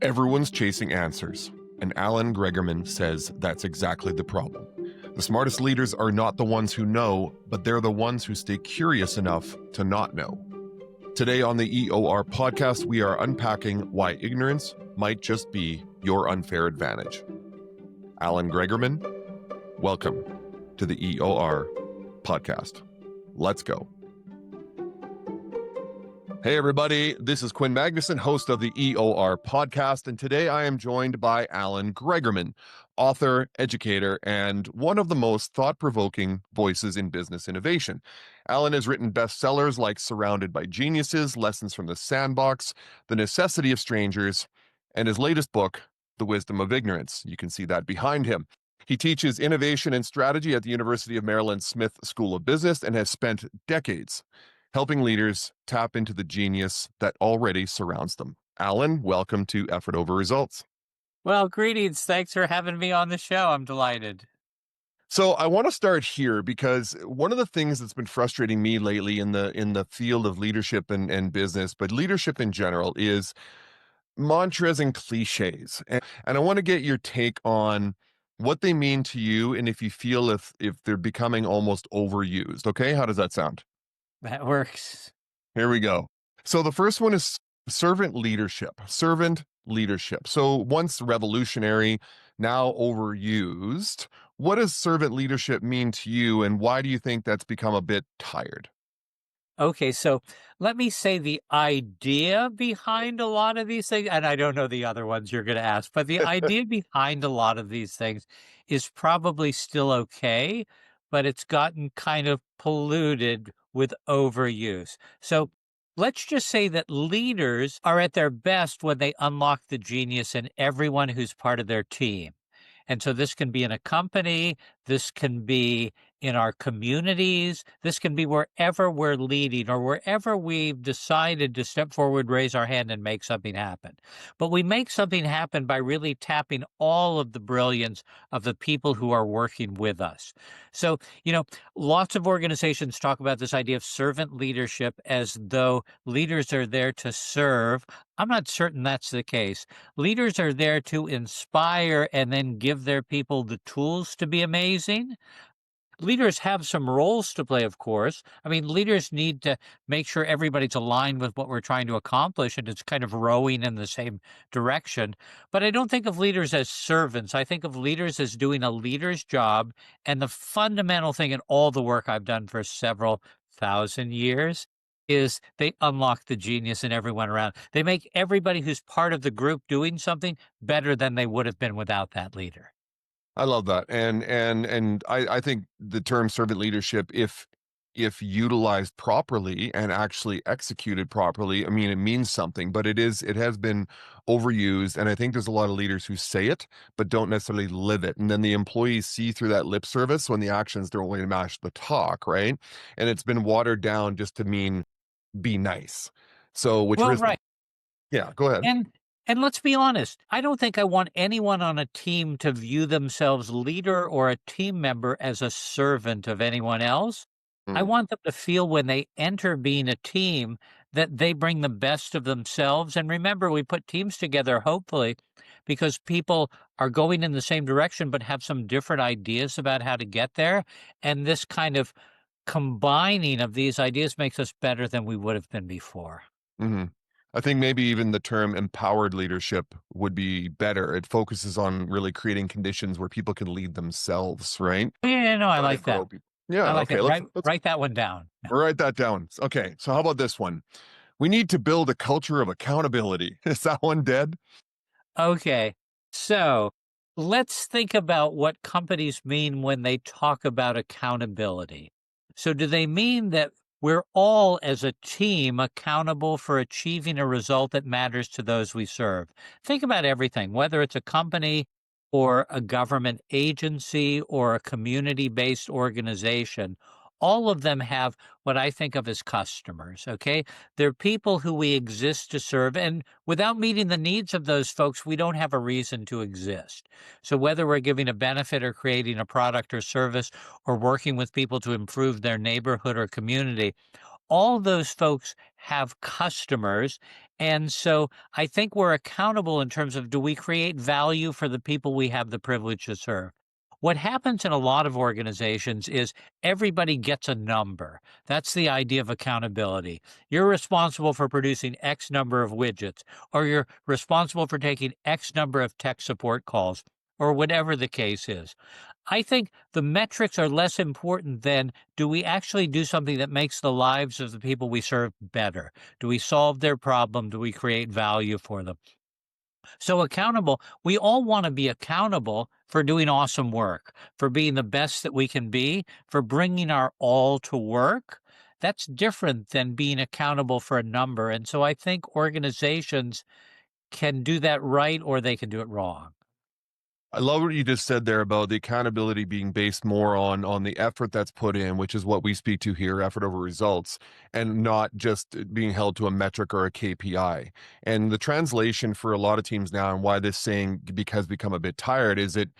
Everyone's chasing answers, and Alan Gregerman says that's exactly the problem. The smartest leaders are not the ones who know, but they're the ones who stay curious enough to not know. Today on the EOR podcast, we are unpacking why ignorance might just be your unfair advantage. Alan Gregerman, welcome to the EOR podcast. Let's go. Hey everybody, this is Quinn Magnuson, host of the EOR podcast, and today I am joined by Alan Gregerman, author, educator, and one of the most thought-provoking voices in business innovation. Alan has written bestsellers like Surrounded by Geniuses, Lessons from the Sandbox, The Necessity of Strangers, and his latest book, The Wisdom of Ignorance. You can see that behind him. He teaches innovation and strategy at the University of Maryland Smith School of Business and has spent decades helping leaders tap into the genius that already surrounds them. Alan, welcome to Effort Over Results. Well, greetings. Thanks for having me on the show. I'm delighted. So I want to start here because one of the things that's been frustrating me lately in the field of leadership and business, but leadership in general, is mantras and cliches. And I want to get your take on what they mean to you and if you feel if they're becoming almost overused. Okay, how does that sound? That works. Here we go. So the first one is servant leadership. Servant leadership. So once revolutionary, now overused. What does servant leadership mean to you, and why do you think that's become a bit tired? Okay, so let me say the idea behind a lot of these things, and I don't know the other ones you're going to ask, but the idea behind a lot of these things is probably still okay, but it's gotten kind of polluted with overuse. So let's just say that leaders are at their best when they unlock the genius in everyone who's part of their team. And so this can be in a company, this can be in our communities, this can be wherever we're leading or wherever we've decided to step forward, raise our hand, and make something happen. But we make something happen by really tapping all of the brilliance of the people who are working with us. So, lots of organizations talk about this idea of servant leadership as though leaders are there to serve. I'm not certain that's the case. Leaders are there to inspire and then give their people the tools to be amazing. Leaders have some roles to play, of course. I mean, leaders need to make sure everybody's aligned with what we're trying to accomplish and it's kind of rowing in the same direction. But I don't think of leaders as servants. I think of leaders as doing a leader's job. And the fundamental thing in all the work I've done for several thousand years is they unlock the genius in everyone around. They make everybody who's part of the group doing something better than they would have been without that leader. I love that. And I think the term servant leadership, if utilized properly and actually executed properly, I mean, it means something, but it has been overused. And I think there's a lot of leaders who say it, but don't necessarily live it. And then the employees see through that lip service when the actions don't really match the talk, right? And it's been watered down just to mean be nice. So, Right. Yeah, go ahead. And let's be honest, I don't think I want anyone on a team to view themselves leader or a team member as a servant of anyone else. I want them to feel when they enter being a team that they bring the best of themselves. And remember, we put teams together, hopefully, because people are going in the same direction, but have some different ideas about how to get there. And this kind of combining of these ideas makes us better than we would have been before. Mm-hmm. I think maybe even the term empowered leadership would be better. It focuses on really creating conditions where people can lead themselves, right? Yeah, no, I like that. Yeah, I like okay. that. Let's Write that one down. write that down. Okay, so how about this one? We need to build a culture of accountability. Is that one dead? Okay, so let's think about what companies mean when they talk about accountability. So do they mean that we're all as a team accountable for achieving a result that matters to those we serve? Think about everything, whether it's a company or a government agency or a community-based organization. All of them have what I think of as customers, okay? They're people who we exist to serve, and without meeting the needs of those folks, we don't have a reason to exist. So whether we're giving a benefit or creating a product or service or working with people to improve their neighborhood or community, all those folks have customers, And so I think we're accountable in terms of, do we create value for the people we have the privilege to serve? What happens in a lot of organizations is everybody gets a number. That's the idea of accountability. You're responsible for producing X number of widgets, or you're responsible for taking X number of tech support calls, or whatever the case is. I think the metrics are less important than, do we actually do something that makes the lives of the people we serve better? Do we solve their problem? Do we create value for them? So accountable, we all want to be accountable for doing awesome work, for being the best that we can be, for bringing our all to work. That's different than being accountable for a number. And so I think organizations can do that right, or they can do it wrong. I love what you just said there about the accountability being based more on the effort that's put in, which is what we speak to here, effort over results, and not just being held to a metric or a KPI. And the translation for a lot of teams now, and why this saying has become a bit tired, is it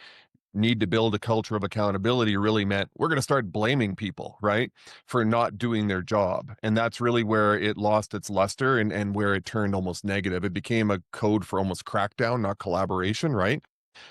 need to build a culture of accountability really meant we're going to start blaming people, right, for not doing their job. And that's really where it lost its luster, and where it turned almost negative. It became a code for almost crackdown, not collaboration, right?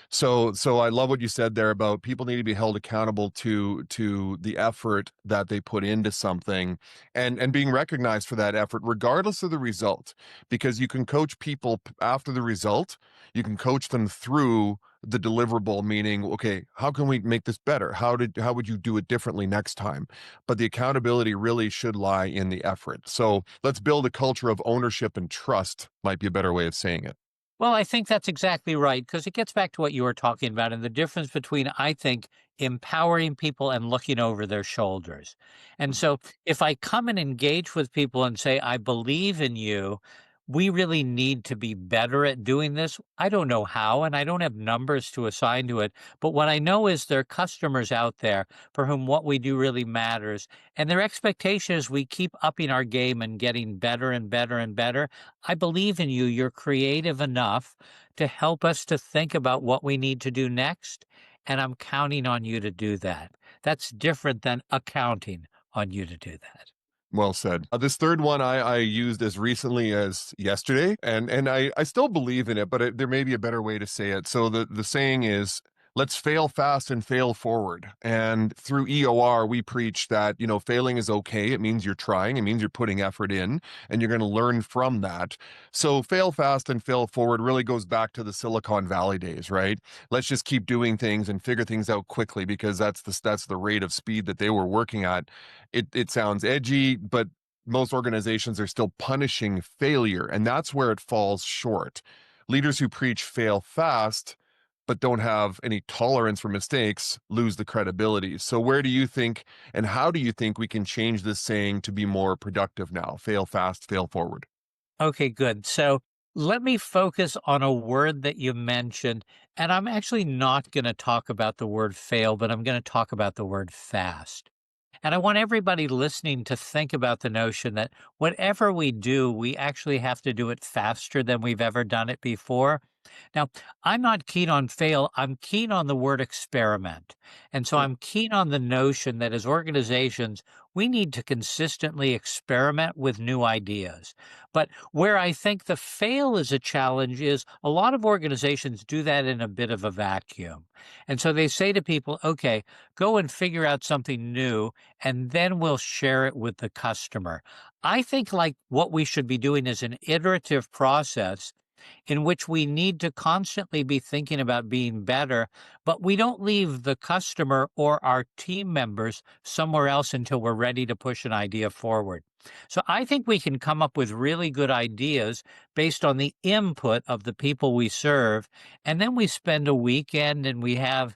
So I love what you said there about people need to be held accountable to the effort that they put into something, and being recognized for that effort regardless of the result, because you can coach people after the result. You can coach them through the deliverable, meaning, okay, how can we make this better? How would you do it differently next time? But the accountability really should lie in the effort. So let's build a culture of ownership and trust, might be a better way of saying it. Well, I think that's exactly right, because it gets back to what you were talking about and the difference between, I think, empowering people and looking over their shoulders. And so if I come and engage with people and say, I believe in you, we really need to be better at doing this. I don't know how, and I don't have numbers to assign to it. But what I know is there are customers out there for whom what we do really matters. And their expectation is we keep upping our game and getting better and better and better. I believe in you. You're creative enough to help us to think about what we need to do next. And I'm counting on you to do that. That's different than accounting on you to do that. Well said. This third one I used as recently as yesterday, and I still believe in it, but there may be a better way to say it. So the saying is, let's fail fast and fail forward. And through EOR, we preach that, failing is okay. It means you're trying. It means you're putting effort in, and you're going to learn from that. So fail fast and fail forward really goes back to the Silicon Valley days, right? Let's just keep doing things and figure things out quickly, because that's the rate of speed that they were working at. It sounds edgy, but most organizations are still punishing failure, and that's where it falls short. Leaders who preach fail fast but don't have any tolerance for mistakes lose the credibility. So where do you think, and how do you think we can change this saying to be more productive now? Fail fast, fail forward. Okay, good. So let me focus on a word that you mentioned. And I'm actually not going to talk about the word fail, but I'm going to talk about the word fast. And I want everybody listening to think about the notion that whatever we do, we actually have to do it faster than we've ever done it before. Now, I'm not keen on fail. I'm keen on the word experiment. And so Mm. I'm keen on the notion that as organizations, we need to consistently experiment with new ideas. But where I think the fail is a challenge is a lot of organizations do that in a bit of a vacuum. And so they say to people, okay, go and figure out something new, and then we'll share it with the customer. I think like what we should be doing is an iterative process in which we need to constantly be thinking about being better, but we don't leave the customer or our team members somewhere else until we're ready to push an idea forward. So I think we can come up with really good ideas based on the input of the people we serve. And then we spend a weekend and we have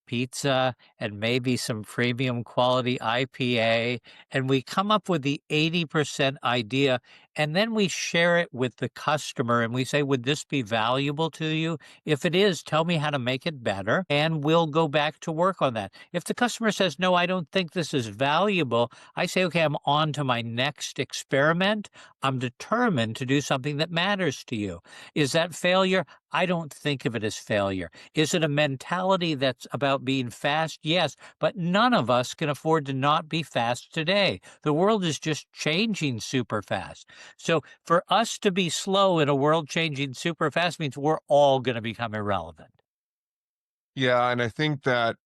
pizza and maybe some premium quality IPA, and we come up with the 80% idea, and then we share it with the customer and we say, would this be valuable to you? If it is, tell me how to make it better, and we'll go back to work on that. If the customer says, no, I don't think this is valuable, I say, okay, I'm on to my next experiment. I'm determined to do something that matters to you. Is that failure? I don't think of it as failure. Is it a mentality that's about being fast? Yes, but none of us can afford to not be fast today. The world is just changing super fast. So for us to be slow in a world changing super fast means we're all going to become irrelevant. Yeah, and I think that,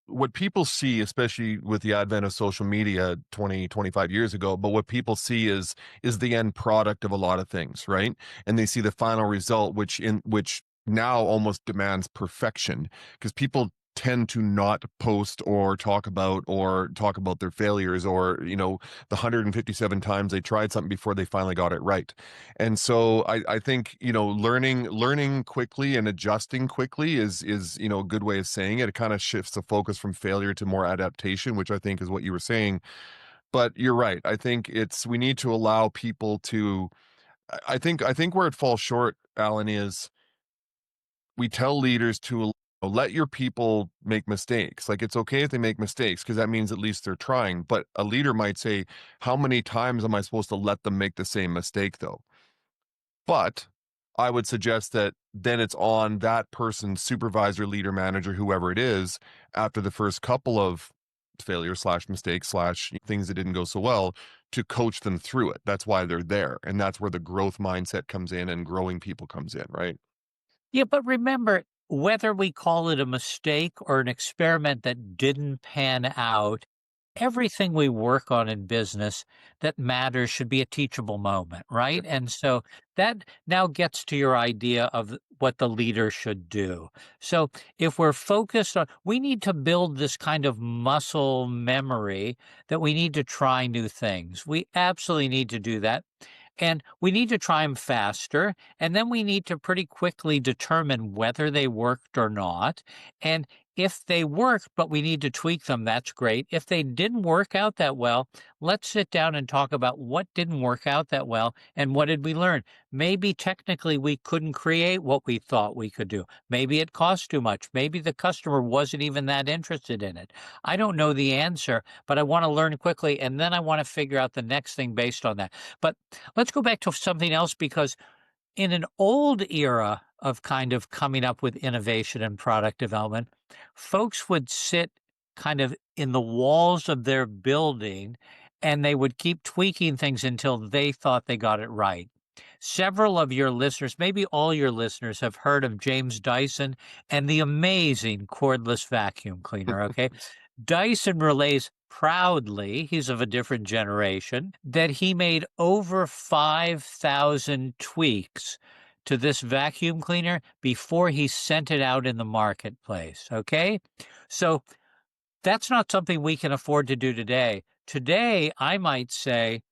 what people see, especially with the advent of social media 20, 25 years ago, but what people see is the end product of a lot of things, right? And they see the final result, which now almost demands perfection because people tend to not post or talk about their failures or, the 157 times they tried something before they finally got it right. And so I think, learning quickly and adjusting quickly is, a good way of saying it. It kind of shifts the focus from failure to more adaptation, which I think is what you were saying. But you're right. I think we need to allow people to, I think where it falls short, Alan, is we tell leaders to let your people make mistakes. Like it's okay if they make mistakes because that means at least they're trying. But a leader might say, how many times am I supposed to let them make the same mistake though? But I would suggest that then it's on that person's supervisor, leader, manager, whoever it is, after the first couple of failures slash mistakes slash things that didn't go so well to coach them through it. That's why they're there. And that's where the growth mindset comes in and growing people comes in, right? Yeah, but remember, whether we call it a mistake or an experiment that didn't pan out, everything we work on in business that matters should be a teachable moment, right? And so that now gets to your idea of what the leader should do. So if we're focused on, we need to build this kind of muscle memory that we need to try new things. We absolutely need to do that. And we need to try them faster. And then we need to pretty quickly determine whether they worked or not. And if they work, but we need to tweak them, that's great. If they didn't work out that well, let's sit down and talk about what didn't work out that well and what did we learn. Maybe technically we couldn't create what we thought we could do. Maybe it cost too much. Maybe the customer wasn't even that interested in it. I don't know the answer, but I want to learn quickly and then I want to figure out the next thing based on that. But let's go back to something else because in an old era of kind of coming up with innovation and product development, folks would sit kind of in the walls of their building and they would keep tweaking things until they thought they got it right. Several of your listeners, maybe all your listeners, have heard of James Dyson and the amazing cordless vacuum cleaner. Okay. Dyson relays proudly, he's of a different generation, that he made over 5,000 tweaks to this vacuum cleaner before he sent it out in the marketplace. Okay. So that's not something we can afford to do today. Today, I might say,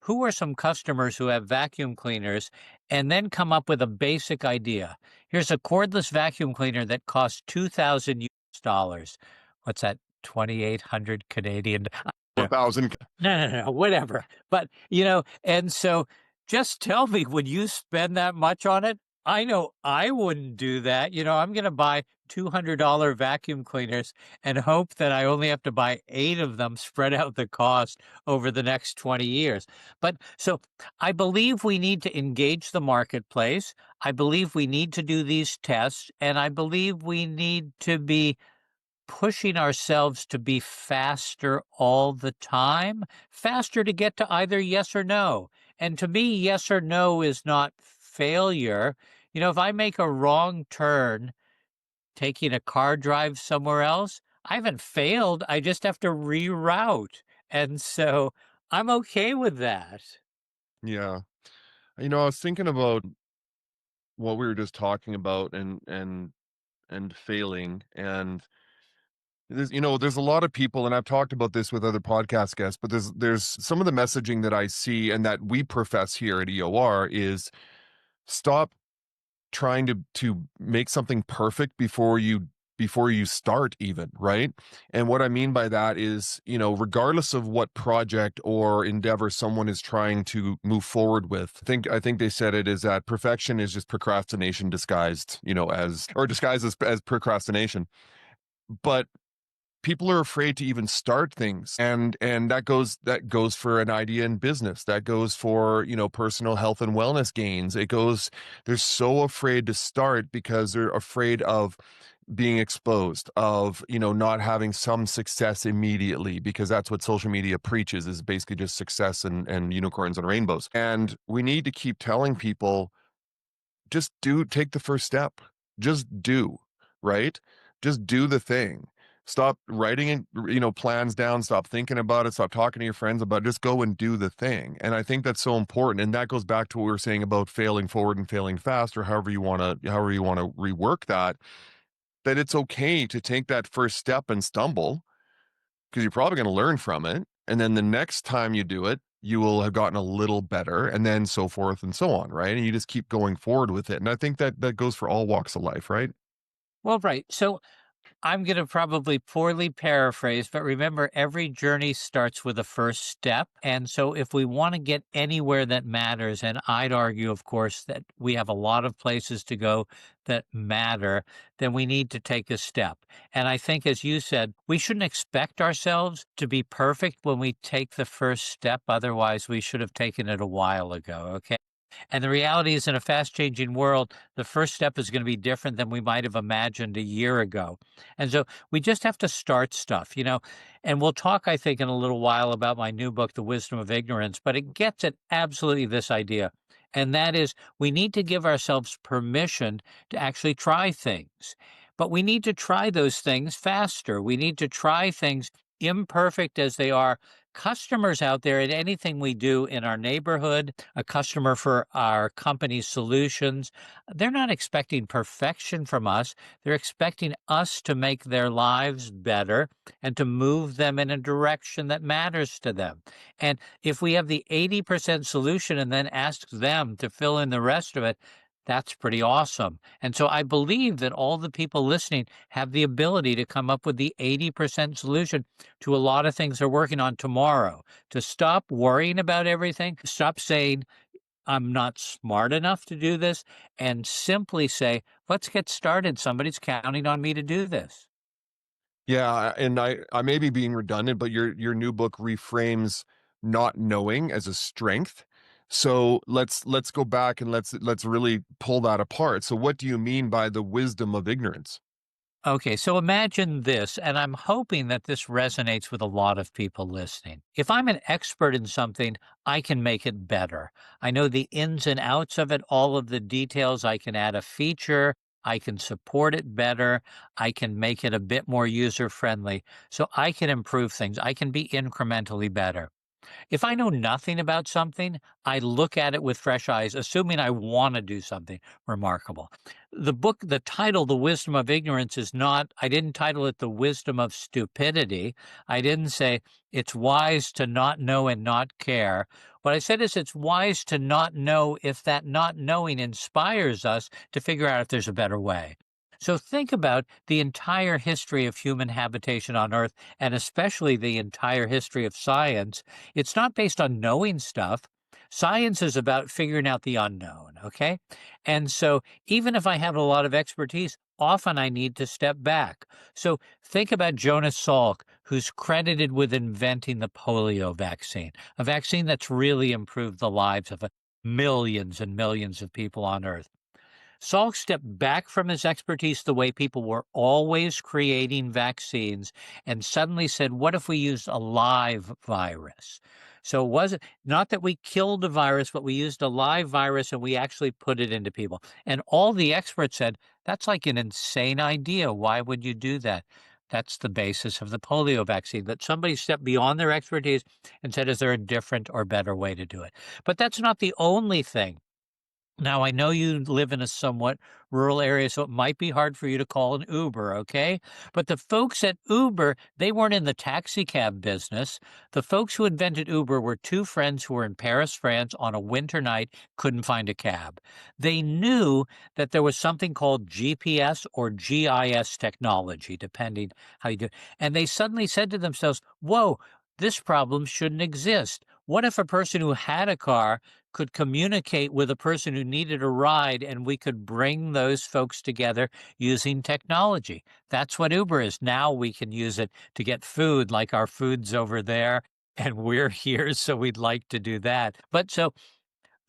who are some customers who have vacuum cleaners and then come up with a basic idea? Here's a cordless vacuum cleaner that costs 2,000 US dollars. What's that? 2,800 Canadian. A thousand. No, whatever. But, and so just tell me, would you spend that much on it? I know I wouldn't do that. I'm going to buy $200 vacuum cleaners and hope that I only have to buy 8 of them, spread out the cost over the next 20 years. But so I believe we need to engage the marketplace. I believe we need to do these tests, and I believe we need to be pushing ourselves to be faster all the time, faster to get to either yes or no. And to me, yes or no is not failure. If I make a wrong turn taking a car drive somewhere else, I haven't failed. I just have to reroute. And so I'm okay with that. Yeah. I was thinking about what we were just talking about and failing and there's a lot of people, and I've talked about this with other podcast guests, but there's some of the messaging that I see and that we profess here at EOR is stop trying to make something perfect before you start even, right? And what I mean by that is, regardless of what project or endeavor someone is trying to move forward with, I think they said it is that perfection is just procrastination disguised, disguised as procrastination. But people are afraid to even start things, and that goes for an idea in business, that goes for personal health and wellness gains. They're so afraid to start because they're afraid of being exposed, of, not having some success immediately, because that's what social media preaches, is basically just success and unicorns and rainbows. And we need to keep telling people, just take the first step. Just do, right? Just do the thing. Stop writing, plans down. Stop thinking about it. Stop talking to your friends about it. Just go and do the thing. And I think that's so important. And that goes back to what we were saying about failing forward and failing fast, or however you want to rework that, that it's okay to take that first step and stumble, because you're probably going to learn from it. And then the next time you do it, you will have gotten a little better, and then so forth and so on, right? And you just keep going forward with it. And I think that goes for all walks of life, right? Well, right. So I'm going to probably poorly paraphrase, but remember, every journey starts with a first step. And so, if we want to get anywhere that matters, and I'd argue, of course, that we have a lot of places to go that matter, then we need to take a step. And I think, as you said, we shouldn't expect ourselves to be perfect when we take the first step. Otherwise, we should have taken it a while ago. Okay. And the reality is, in a fast changing world, the first step is going to be different than we might have imagined a year ago. And so we just have to start stuff, and we'll talk, I think, in a little while about my new book, The Wisdom of Ignorance, but it gets at absolutely this idea. And that is, we need to give ourselves permission to actually try things. But we need to try those things faster. We need to try things, imperfect as they are. Customers out there, at anything we do in our neighborhood, a customer for our company's solutions, they're not expecting perfection from us. They're expecting us to make their lives better and to move them in a direction that matters to them. And if we have the 80% solution and then ask them to fill in the rest of it, that's pretty awesome. And so I believe that all the people listening have the ability to come up with the 80% solution to a lot of things they're working on tomorrow, to stop worrying about everything, stop saying, I'm not smart enough to do this, and simply say, let's get started. Somebody's counting on me to do this. Yeah, and I may be being redundant, but your new book reframes not knowing as a strength. So let's go back and let's really pull that apart. So what do you mean by the wisdom of ignorance? Okay, so imagine this, and I'm hoping that this resonates with a lot of people listening. If I'm an expert in something, I can make it better. I know the ins and outs of it, all of the details. I can add a feature. I can support it better. I can make it a bit more user friendly. So I can improve things. I can be incrementally better. If I know nothing about something, I look at it with fresh eyes, assuming I want to do something remarkable. The title, The Wisdom of Ignorance, is not, I didn't title it The Wisdom of Stupidity. I didn't say it's wise to not know and not care. What I said is it's wise to not know if that not knowing inspires us to figure out if there's a better way. So think about the entire history of human habitation on Earth, and especially the entire history of science. It's not based on knowing stuff. Science is about figuring out the unknown, okay? And so even if I have a lot of expertise, often I need to step back. So think about Jonas Salk, who's credited with inventing the polio vaccine, a vaccine that's really improved the lives of millions and millions of people on Earth. Salk stepped back from his expertise the way people were always creating vaccines and suddenly said, what if we used a live virus? So it wasn't not that we killed a virus, but we used a live virus and we actually put it into people. And all the experts said, that's like an insane idea. Why would you do that? That's the basis of the polio vaccine, that somebody stepped beyond their expertise and said, is there a different or better way to do it? But that's not the only thing. Now, I know you live in a somewhat rural area, so it might be hard for you to call an Uber, okay? But the folks at Uber, they weren't in the taxi cab business. The folks who invented Uber were two friends who were in Paris, France on a winter night, couldn't find a cab. They knew that there was something called GPS or GIS technology, depending how you do it. And they suddenly said to themselves, whoa, this problem shouldn't exist. What if a person who had a car could communicate with a person who needed a ride, and we could bring those folks together using technology? That's what Uber is. Now we can use it to get food, like our food's over there, and we're here, so we'd like to do that. But so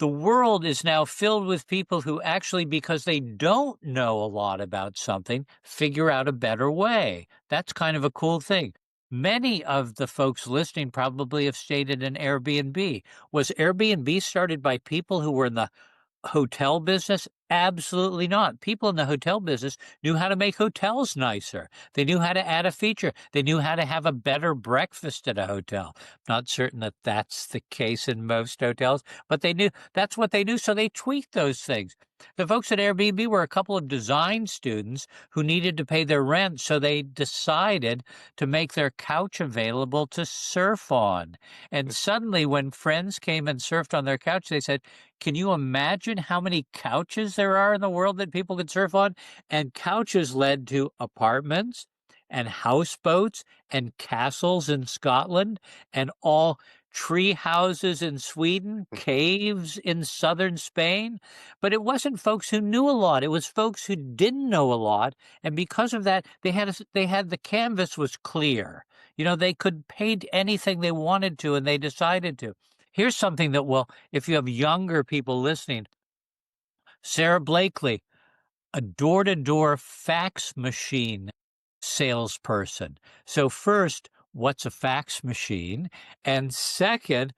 the world is now filled with people who actually, because they don't know a lot about something, figure out a better way. That's kind of a cool thing. Many of the folks listening probably have stayed at an Airbnb. Was Airbnb started by people who were in the hotel business? Absolutely not. People in the hotel business knew how to make hotels nicer. They knew how to add a feature. They knew how to have a better breakfast at a hotel. Not certain that that's the case in most hotels, but they knew that's what they knew. So they tweaked those things. The folks at Airbnb were a couple of design students who needed to pay their rent. So they decided to make their couch available to surf on. And suddenly, when friends came and surfed on their couch, they said, can you imagine how many couches there are in the world that people could surf on? And couches led to apartments and houseboats and castles in Scotland and all tree houses in Sweden, caves in southern Spain. But it wasn't folks who knew a lot. It was folks who didn't know a lot. And because of that, they had the canvas was clear. You know, they could paint anything they wanted to, and they decided to. Here's something that will, if you have younger people listening, Sarah Blakely, a door-to-door fax machine salesperson. So first, what's a fax machine? And second,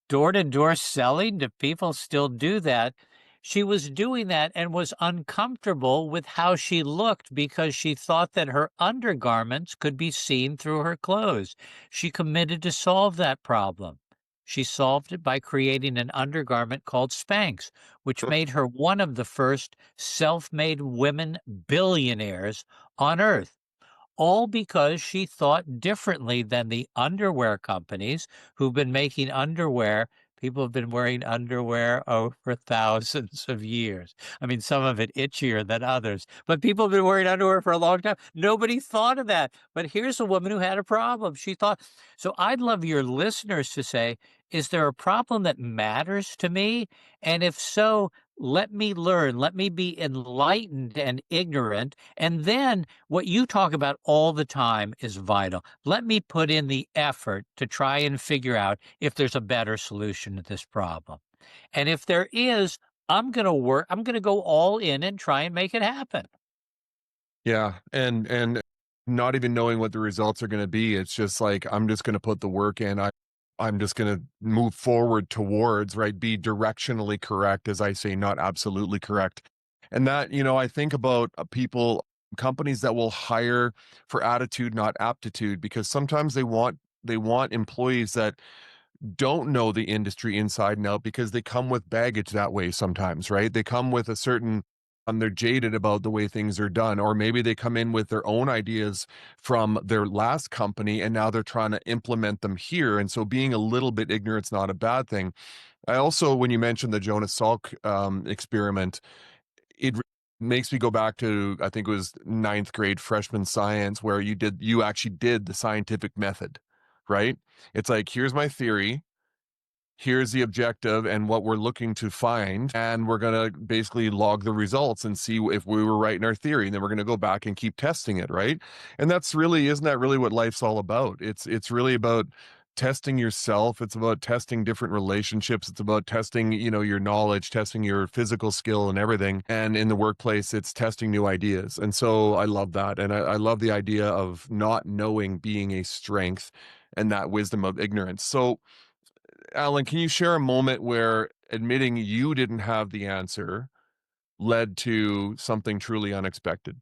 door-to-door selling? Do people still do that? She was doing that and was uncomfortable with how she looked because she thought that her undergarments could be seen through her clothes. She committed to solve that problem. She solved it by creating an undergarment called Spanx, which made her one of the first self-made women billionaires on earth, all because she thought differently than the underwear companies who've been making underwear. People have been wearing underwear over thousands of years. I mean, some of it itchier than others, but people have been wearing underwear for a long time. Nobody thought of that. But here's a woman who had a problem. She thought, so I'd love your listeners to say, is there a problem that matters to me? And if so, let me learn, let me be enlightened and ignorant. And then what you talk about all the time is vital. Let me put in the effort to try and figure out if there's a better solution to this problem. And if there is, I'm going to go all in and try and make it happen. Yeah, and not even knowing what the results are going to be. It's just like I'm just going to put the work in. I'm just going to move forward towards, right, be directionally correct, as I say, not absolutely correct. And that, I think about people, companies that will hire for attitude, not aptitude, because sometimes they want employees that don't know the industry inside and out because they come with baggage that way sometimes, right? They come with a certain they're jaded about the way things are done, or maybe they come in with their own ideas from their last company and now they're trying to implement them here. And so being a little bit ignorant is not a bad thing. I also, when you mentioned the Jonas Salk experiment, it makes me go back to, I think it was ninth grade freshman science, where you actually did the scientific method, right? It's like, here's my theory, here's the objective and what we're looking to find, and we're going to basically log the results and see if we were right in our theory, and then we're going to go back and keep testing it, right? And isn't that really what life's all about? It's really about testing yourself. It's about testing different relationships. It's about testing, your knowledge, testing your physical skill and everything. And in the workplace, it's testing new ideas. And so I love that. And I love the idea of not knowing being a strength and that wisdom of ignorance. So Alan, can you share a moment where admitting you didn't have the answer led to something truly unexpected?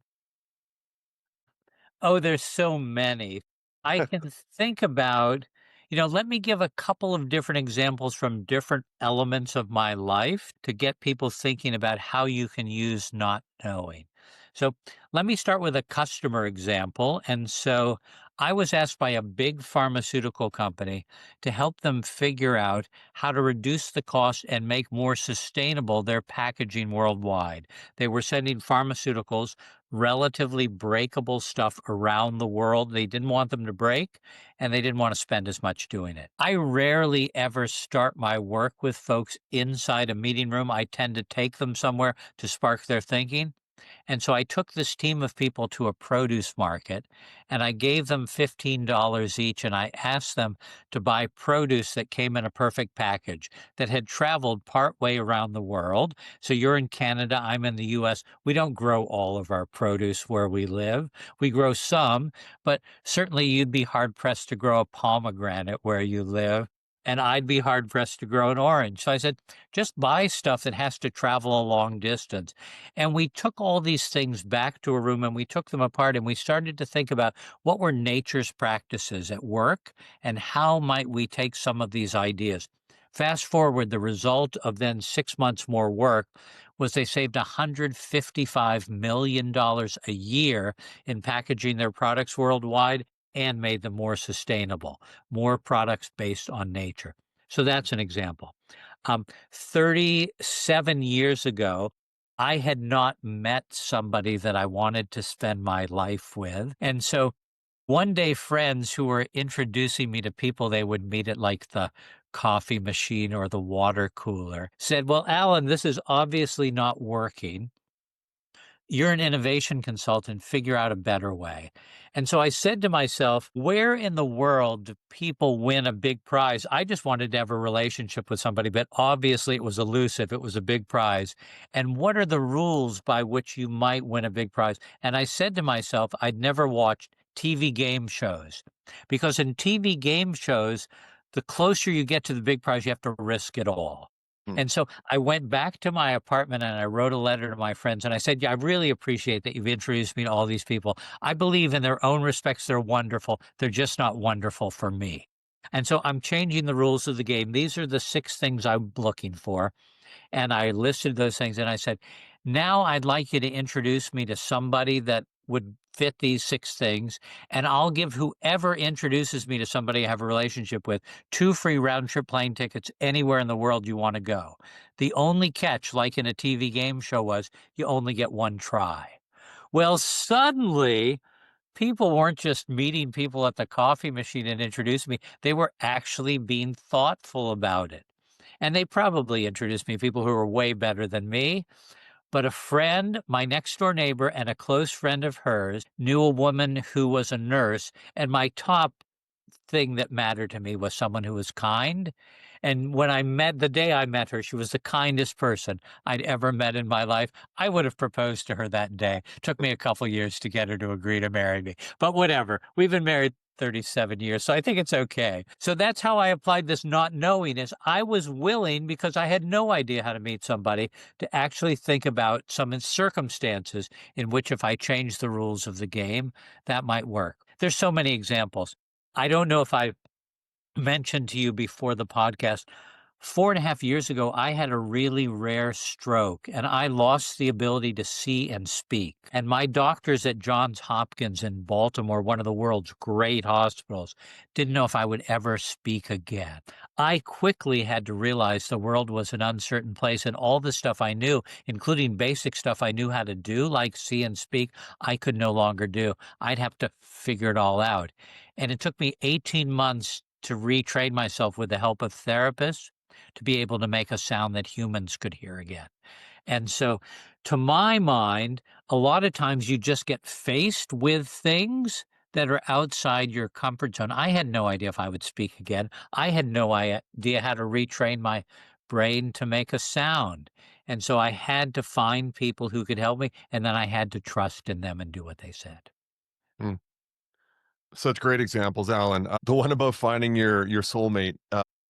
Oh, there's so many. I can think about, let me give a couple of different examples from different elements of my life to get people thinking about how you can use not knowing. So let me start with a customer example. And so I was asked by a big pharmaceutical company to help them figure out how to reduce the cost and make more sustainable their packaging worldwide. They were sending pharmaceuticals, relatively breakable stuff, around the world. They didn't want them to break, and they didn't want to spend as much doing it. I rarely ever start my work with folks inside a meeting room. I tend to take them somewhere to spark their thinking. And so I took this team of people to a produce market and I gave them $15 each and I asked them to buy produce that came in a perfect package that had traveled partway around the world. So you're in Canada, I'm in the US. We don't grow all of our produce where we live. We grow some, but certainly you'd be hard pressed to grow a pomegranate where you live. And I'd be hard pressed to grow an orange. So I said, just buy stuff that has to travel a long distance. And we took all these things back to a room and we took them apart and we started to think about what were nature's practices at work and how might we take some of these ideas. Fast forward, the result of then 6 months more work was they saved $155 million a year in packaging their products worldwide and made them more sustainable, more products based on nature. So that's an example. 37 years ago, I had not met somebody that I wanted to spend my life with. And so one day, friends who were introducing me to people they would meet at like the coffee machine or the water cooler said, "Well, Alan, this is obviously not working. You're an innovation consultant, figure out a better way." And so I said to myself, where in the world do people win a big prize? I just wanted to have a relationship with somebody, but obviously it was elusive. It was a big prize. And what are the rules by which you might win a big prize? And I said to myself, I'd never watched TV game shows because in TV game shows, the closer you get to the big prize, you have to risk it all. Mm. And so I went back to my apartment and I wrote a letter to my friends and I said, "Yeah, I really appreciate that you've introduced me to all these people. I believe in their own respects, they're wonderful. They're just not wonderful for me. And so I'm changing the rules of the game. These are the 6 things I'm looking for." And I listed those things and I said, "Now I'd like you to introduce me to somebody that would fit these 6 things. And I'll give whoever introduces me to somebody I have a relationship with 2 free round trip plane tickets anywhere in the world you want to go. The only catch, like in a TV game show, was you only get one try." Well, suddenly, people weren't just meeting people at the coffee machine and introducing me, they were actually being thoughtful about it. And they probably introduced me to people who were way better than me. But a friend, my next door neighbor, and a close friend of hers knew a woman who was a nurse. And my top thing that mattered to me was someone who was kind. And when the day I met her, she was the kindest person I'd ever met in my life. I would have proposed to her that day. Took me a couple years to get her to agree to marry me, but whatever. We've been married 37 years, so I think it's okay. So that's how I applied this not knowing is I was willing because I had no idea how to meet somebody to actually think about some circumstances in which if I change the rules of the game, that might work. There's so many examples. I don't know if I mentioned to you before the podcast, 4.5 years ago, I had a really rare stroke and I lost the ability to see and speak. And my doctors at Johns Hopkins in Baltimore, one of the world's great hospitals, didn't know if I would ever speak again. I quickly had to realize the world was an uncertain place and all the stuff I knew, including basic stuff I knew how to do, like see and speak, I could no longer do. I'd have to figure it all out. And it took me 18 months to retrain myself with the help of therapists to be able to make a sound that humans could hear again. And so, to my mind, a lot of times you just get faced with things that are outside your comfort zone. I had no idea if I would speak again. I had no idea how to retrain my brain to make a sound. And so I had to find people who could help me, and then I had to trust in them and do what they said. Mm. Such great examples, Alan. The one about finding your soulmate.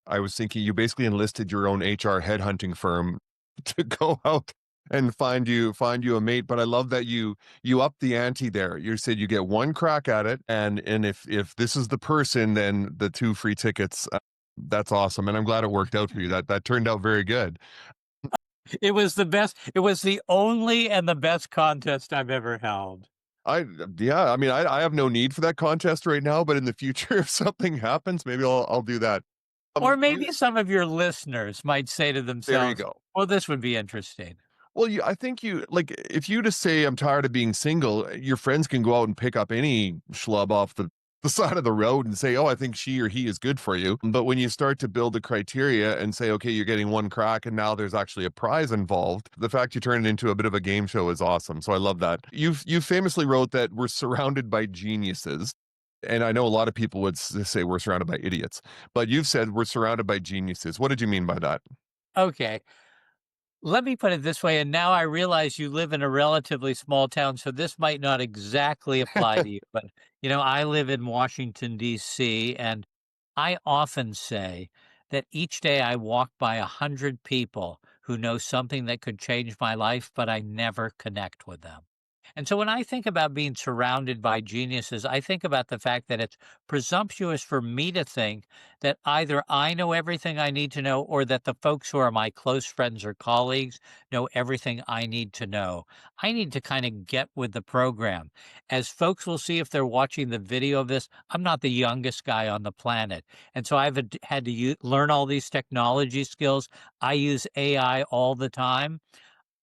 I was thinking you basically enlisted your own HR headhunting firm to go out and find you a mate. But I love that you up the ante there. You said you get one crack at it, and if this is the person, then the 2 free tickets. That's awesome, and I'm glad it worked out for you. That turned out very good. It was the best. It was the only and the best contest I've ever held. I Yeah, I mean, I have no need for that contest right now, but in the future, if something happens, maybe I'll do that. Or maybe some of your listeners might say to There you themselves, go. "Well, this would be interesting." Well, I think you like if you just say I'm tired of being single, your friends can go out and pick up any schlub off the the side of the road and say, oh, I think she or he is good for you. But when you start to build the criteria and say, okay, you're getting one crack and now there's actually a prize involved, the fact you turn it into a bit of a game show is awesome. So I love that. You famously wrote that we're surrounded by geniuses. And I know a lot of people would say we're surrounded by idiots, but you've said we're surrounded by geniuses. What did you mean by that? Okay. Let me put it this way, and now I realize you live in a relatively small town, so this might not exactly apply to you, but, I live in Washington, D.C., and I often say that each day I walk by 100 people who know something that could change my life, but I never connect with them. And so when I think about being surrounded by geniuses, I think about the fact that it's presumptuous for me to think that either I know everything I need to know or that the folks who are my close friends or colleagues know everything I need to know. I need to kind of get with the program. As folks will see if they're watching the video of this, I'm not the youngest guy on the planet. And so I've had to learn all these technology skills. I use AI all the time.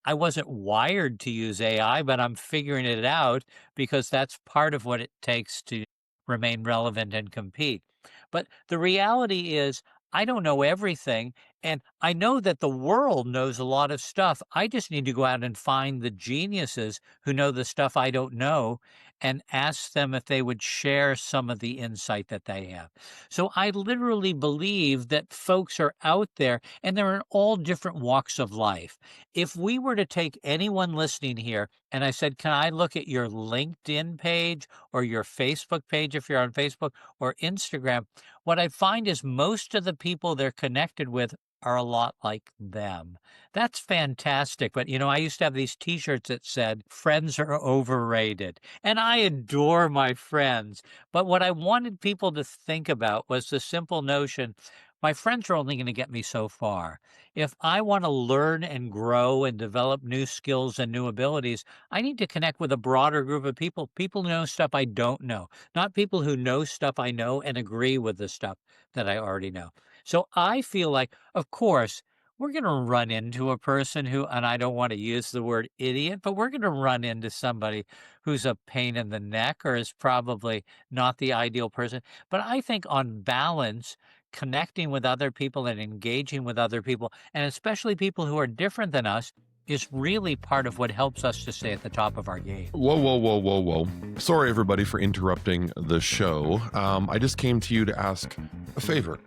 I wasn't wired to use AI, but I'm figuring it out because that's part of what it takes to remain relevant and compete. But the reality is, I don't know everything. And I know that the world knows a lot of stuff. I just need to go out and find the geniuses who know the stuff I don't know and ask them if they would share some of the insight that they have. So I literally believe that folks are out there and they're in all different walks of life. If we were to take anyone listening here and I said, can I look at your LinkedIn page or your Facebook page if you're on Facebook or Instagram? What I find is most of the people they're connected with are a lot like them. That's fantastic. But, I used to have these t-shirts that said, friends are overrated. And I adore my friends. But what I wanted people to think about was the simple notion my friends are only going to get me so far. If I want to learn and grow and develop new skills and new abilities, I need to connect with a broader group of people who know stuff I don't know, not people who know stuff I know and agree with the stuff that I already know. So I feel like, of course, we're going to run into a person who, and I don't want to use the word idiot, but we're going to run into somebody who's a pain in the neck or is probably not the ideal person. But I think on balance, connecting with other people and engaging with other people, and especially people who are different than us, is really part of what helps us to stay at the top of our game. Whoa, whoa, whoa, whoa, whoa. Sorry, everybody, for interrupting the show. I just came to you to ask a favor.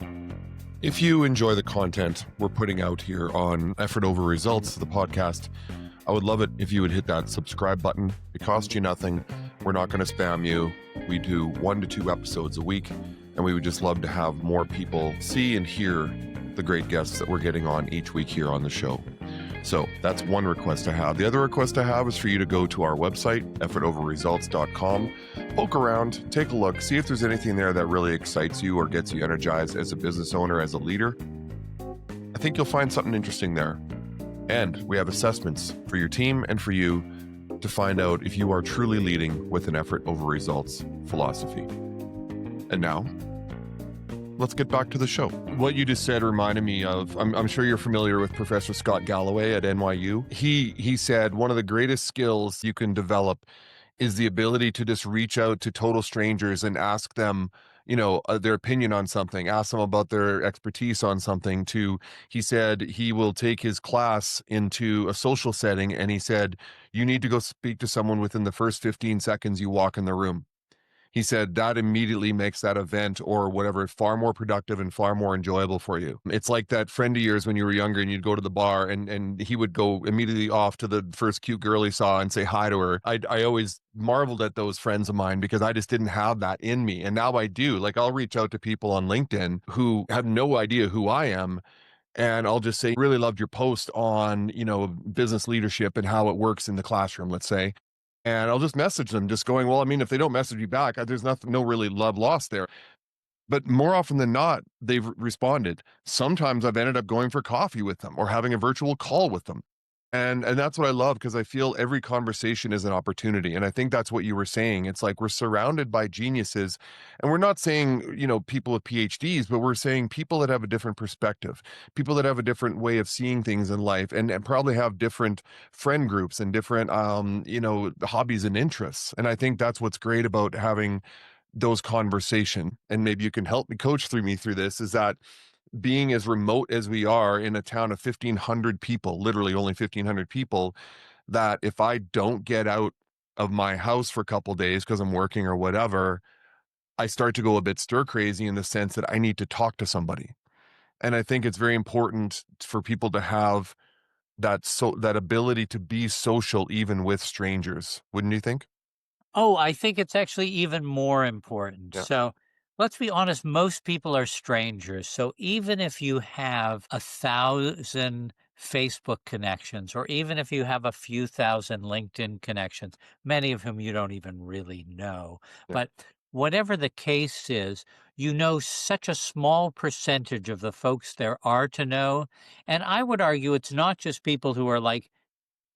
If you enjoy the content we're putting out here on Effort Over Results, the podcast, I would love it if you would hit that subscribe button. It costs you nothing. We're not going to spam you. We do 1 to 2 episodes a week, and we would just love to have more people see and hear the great guests that we're getting on each week here on the show. So that's one request I have. The other request I have is for you to go to our website, effortoverresults.com, poke around, take a look, see if there's anything there that really excites you or gets you energized as a business owner, as a leader. I think you'll find something interesting there. And we have assessments for your team and for you to find out if you are truly leading with an effort over results philosophy. And now, let's get back to the show. What you just said reminded me of, I'm sure you're familiar with Professor Scott Galloway at NYU. He said one of the greatest skills you can develop is the ability to just reach out to total strangers and ask them, their opinion on something, ask them about their expertise on something. He said he will take his class into a social setting, and he said, you need to go speak to someone within the first 15 seconds you walk in the room. He said that immediately makes that event or whatever far more productive and far more enjoyable for you. It's like that friend of yours when you were younger and you'd go to the bar and he would go immediately off to the first cute girl he saw and say hi to her. I always marveled at those friends of mine because I just didn't have that in me. And now I do. Like, I'll reach out to people on LinkedIn who have no idea who I am. And I'll just say, really loved your post on, business leadership and how it works in the classroom, let's say. And I'll just message them just going, well, I mean, if they don't message me back, there's no really love lost there. But more often than not, they've responded. Sometimes I've ended up going for coffee with them or having a virtual call with them. And that's what I love, because I feel every conversation is an opportunity. And I think that's what you were saying. It's like we're surrounded by geniuses, and we're not saying, people with PhDs, but we're saying people that have a different perspective, people that have a different way of seeing things in life, and probably have different friend groups and different, hobbies and interests. And I think that's what's great about having those conversation, and maybe you can help me coach through me through this, is that being as remote as we are in a town of 1,500 people, literally only 1,500 people, that if I don't get out of my house for a couple days because I'm working or whatever, I start to go a bit stir crazy in the sense that I need to talk to somebody. And I think it's very important for people to have that ability to be social even with strangers. Wouldn't you think? Oh, I think it's actually even more important. Yeah. So let's be honest, most people are strangers. So even if you have 1,000 Facebook connections, or even if you have a few thousand LinkedIn connections, many of whom you don't even really know, Yeah. but whatever the case is, you know such a small percentage of the folks there are to know. And I would argue it's not just people who are like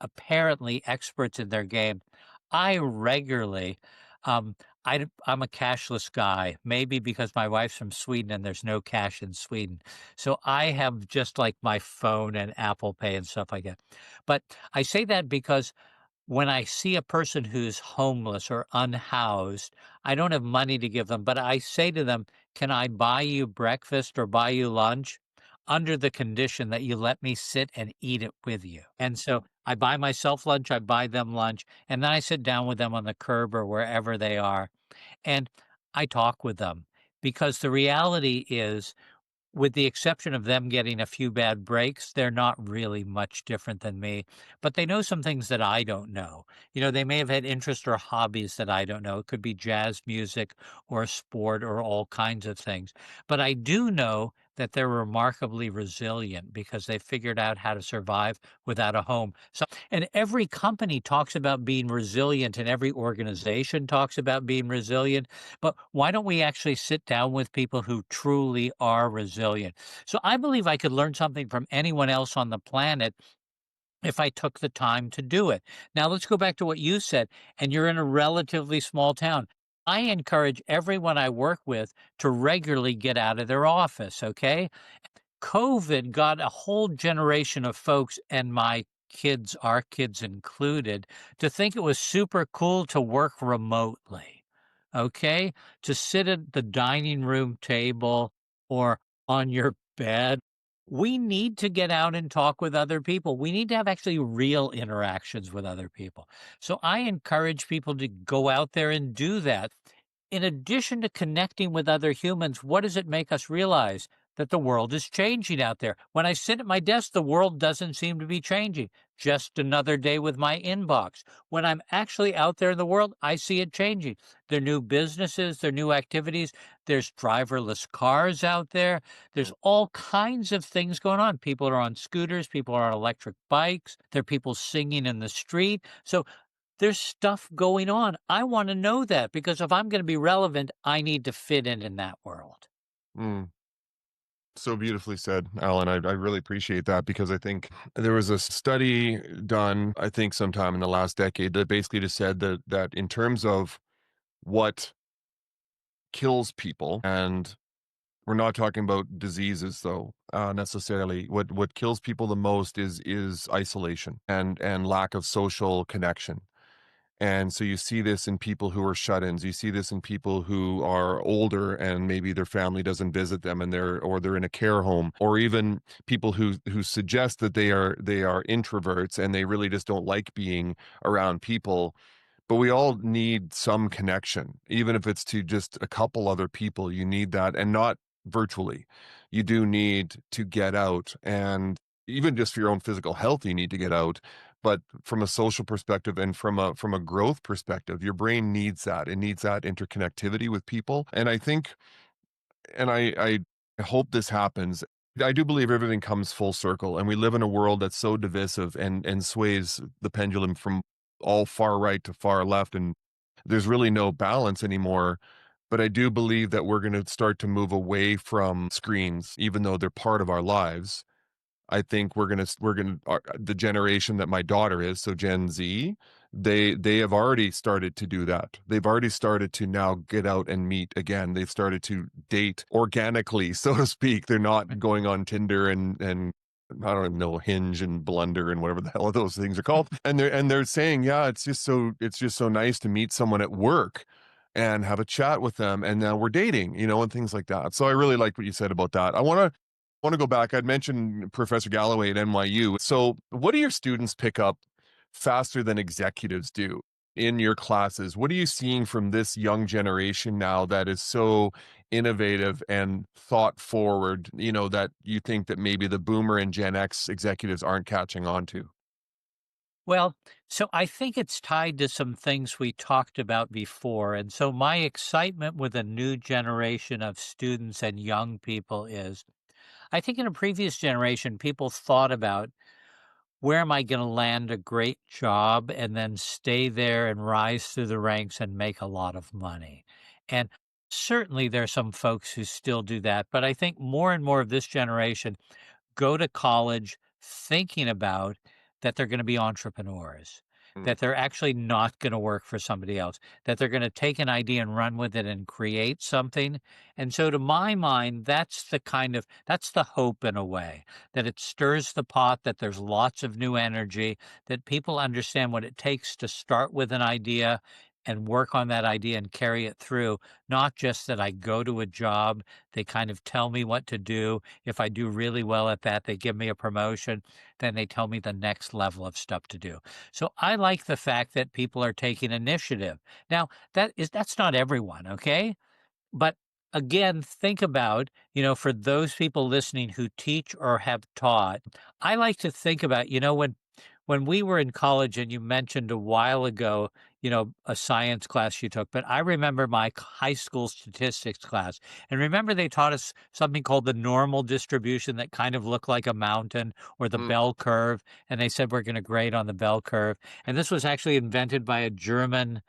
apparently experts in their game. I regularly, um, I'm a cashless guy, maybe because my wife's from Sweden and there's no cash in Sweden. So I have just like my phone and Apple Pay and stuff like that. But I say that because when I see a person who's homeless or unhoused, I don't have money to give them, but I say to them, "Can I buy you breakfast or buy you lunch?" under the condition that you let me sit and eat it with you. And so I buy myself lunch, I buy them lunch, and then I sit down with them on the curb or wherever they are, and I talk with them. Because the reality is, with the exception of them getting a few bad breaks, they're not really much different than me, but they know some things that I don't know. You know, they may have had interests or hobbies that I don't know. It could be jazz music or sport or all kinds of things. But I do know that they're remarkably resilient because they figured out how to survive without a home. So, and every company talks about being resilient and every organization talks about being resilient. But why don't we actually sit down with people who truly are resilient? So I believe I could learn something from anyone else on the planet if I took the time to do it. Now, let's go back to what you said, and you're in a relatively small town. I encourage everyone I work with to regularly get out of their office, okay? COVID got a whole generation of folks, and my kids, our kids included, to think it was super cool to work remotely. Okay? To sit at the dining room table or on your bed. We need to get out and talk with other people. We need to have actually real interactions with other people. So I encourage people to go out there and do that. In addition to connecting with other humans, what does it make us realize? That the world is changing out there. When I sit at my desk, the world doesn't seem to be changing. Just another day with my inbox. When I'm actually out there in the world, I see it changing. There are new businesses, there are new activities. There's driverless cars out there. There's all kinds of things going on. People are on scooters, people are on electric bikes. There are people singing in the street. So there's stuff going on. I want to know that because if I'm going to be relevant, I need to fit in that world. Mm. So beautifully said, Alan. I really appreciate that because I think there was a study done, I think sometime in the last decade, that basically just said that in terms of what kills people, and we're not talking about diseases though, necessarily. What kills people the most is isolation and lack of social connection. And so you see this in people who are shut-ins. You see this in people who are older and maybe their family doesn't visit them and they're in a care home, or even people who suggest that they are introverts and they really just don't like being around people. But we all need some connection, even if it's to just a couple other people. You need that, and not virtually. You do need to get out, and even just for your own physical health, you need to get out. But from a social perspective and from a growth perspective, your brain needs that. It needs that interconnectivity with people. And I think, and I hope this happens. I do believe everything comes full circle, and we live in a world that's so divisive and sways the pendulum from all far right to far left, and there's really no balance anymore. But I do believe that we're going to start to move away from screens, even though they're part of our lives. I think we're gonna the generation that my daughter is, so Gen Z, they have already started to do that. They've already started to now get out and meet again. They've started to date organically, so to speak. They're not going on Tinder and I don't even know, Hinge and Blunder and whatever the hell those things are called. And they're saying, yeah, it's just so nice to meet someone at work. and have a chat with them, and now we're dating, and things like that. So I really like what you said about that. I want to go back. I'd mentioned Professor Galloway at NYU. So what do your students pick up faster than executives do in your classes? What are you seeing from this young generation now that is so innovative and thought forward, that you think that maybe the boomer and Gen X executives aren't catching on to? Well, so I think it's tied to some things we talked about before. And so my excitement with a new generation of students and young people is I think in a previous generation, people thought about where am I going to land a great job and then stay there and rise through the ranks and make a lot of money. And certainly there are some folks who still do that. But I think more and more of this generation go to college thinking about that they're going to be entrepreneurs, Mm. that they're actually not going to work for somebody else, that they're going to take an idea and run with it and create something. And so to my mind, that's the hope in a way, that it stirs the pot, that there's lots of new energy, that people understand what it takes to start with an idea and work on that idea and carry it through. Not just that I go to a job, they kind of tell me what to do. If I do really well at that, they give me a promotion, then they tell me the next level of stuff to do. So I like the fact that people are taking initiative. Now, that's not everyone, okay? But again, think about, for those people listening who teach or have taught, I like to think about, when we were in college and you mentioned a while ago, a science class you took, but I remember my high school statistics class. And remember they taught us something called the normal distribution that kind of looked like a mountain or the Mm. bell curve. And they said we're going to grade on the bell curve. And this was actually invented by a German